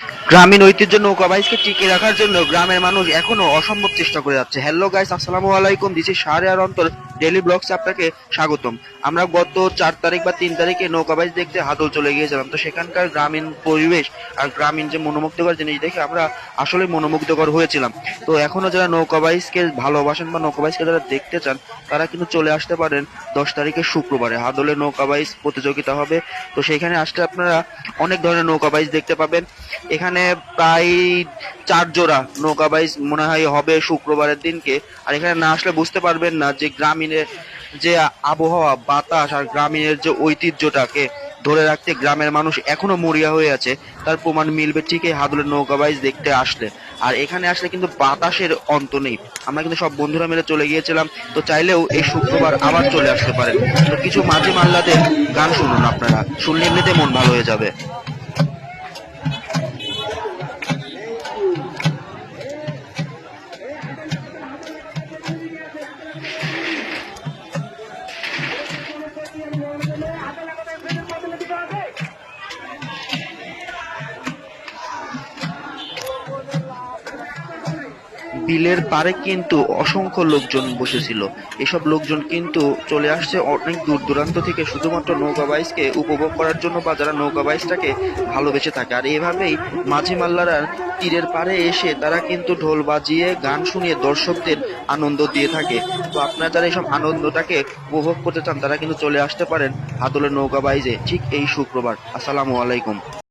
গ্রামীণ ঐতিহ্য নৌকা বাইচকে টিকিয়ে রাখার জন্য গ্রামের মানুষ এখনো অসম্ভব চেষ্টা করে যাচ্ছে। হ্যালো গাইস, আসসালামু আলাইকুম, দিস ইজ শাহরিয়ার অন্তর ডেইলি ব্লগসে আপনাকে স্বাগতম। আমরা গত 4 তারিখ বা 3 তারিখে নৌকা বাইচ দেখতে হাদল চলে গিয়েছিলাম। তো সেখানকার গ্রামীণ পরিবেশ আর গ্রামীণ যে মনোমুগ্ধকর জিনিস দেখে আমরা আসলে মনোমুগ্ধকর হয়েছিলাম। তো এখনো যারা নৌকা বাইচকে ভালোবাসেন বা নৌকা বাইচকে যারা দেখতে চান তারা কিন্তু চলে আসতে পারেন 10 তারিখে শুক্রবারে। হাদলে নৌকা বাইচ প্রতিযোগিতা হবে। তো সেখানে আসলে আপনারা অনেক ধরনের নৌকা বাইচ দেখতে পাবেন। এখানে প্রায় 4 জোড়া নৌকা বাইচ মনে হয় হবে শুক্রবারের দিনকে। আর এখানে না আসলে বুঝতে পারবেন না যে গ্রামীণের যে আবহাওয়া, বাতাস আর গ্রামীণের যে ঐতিহ্যটাকে ধরে রাখতে গ্রামের মানুষ এখনো মরিয়া হয়ে আছে, তার প্রমাণ মিলবে ঠিক এই হাদুলের নৌকা বাইচ দেখতে আসলে। আর এখানে আসলে কিন্তু বাতাসের অন্ত নেই। আমরা কিন্তু সব বন্ধুরা মিলে চলে গিয়েছিলাম। তো চাইলেও এই শুক্রবার আবার চলে আসতে পারেন। তো কিছু মাঝি মাল্লাদের গান শুনুন, আপনারা শুনলে এমনিতে মন ভালো হয়ে যাবে। বিলের পাড়ে কিন্তু অসংখ্য লোকজন বসেছিল। এসব লোকজন কিন্তু চলে আসছে অনেক দূর দূরান্ত থেকে শুধুমাত্র নৌকা বাইচকে উপভোগ করার জন্য, বা যারা নৌকা বাইচটাকে ভালোবেসে থাকে। আর এভাবেই মাঝি মাল্লারা তীরের পাড়ে এসে তারা কিন্তু ঢোল বাজিয়ে গান শুনিয়ে দর্শকদের আনন্দ দিয়ে থাকে। তো আপনারা যারা এইসব আনন্দটাকে উপভোগ করতে চান তারা কিন্তু চলে আসতে পারেন হাদলের নৌকা বাইচে ঠিক এই শুক্রবার। আসসালামু আলাইকুম।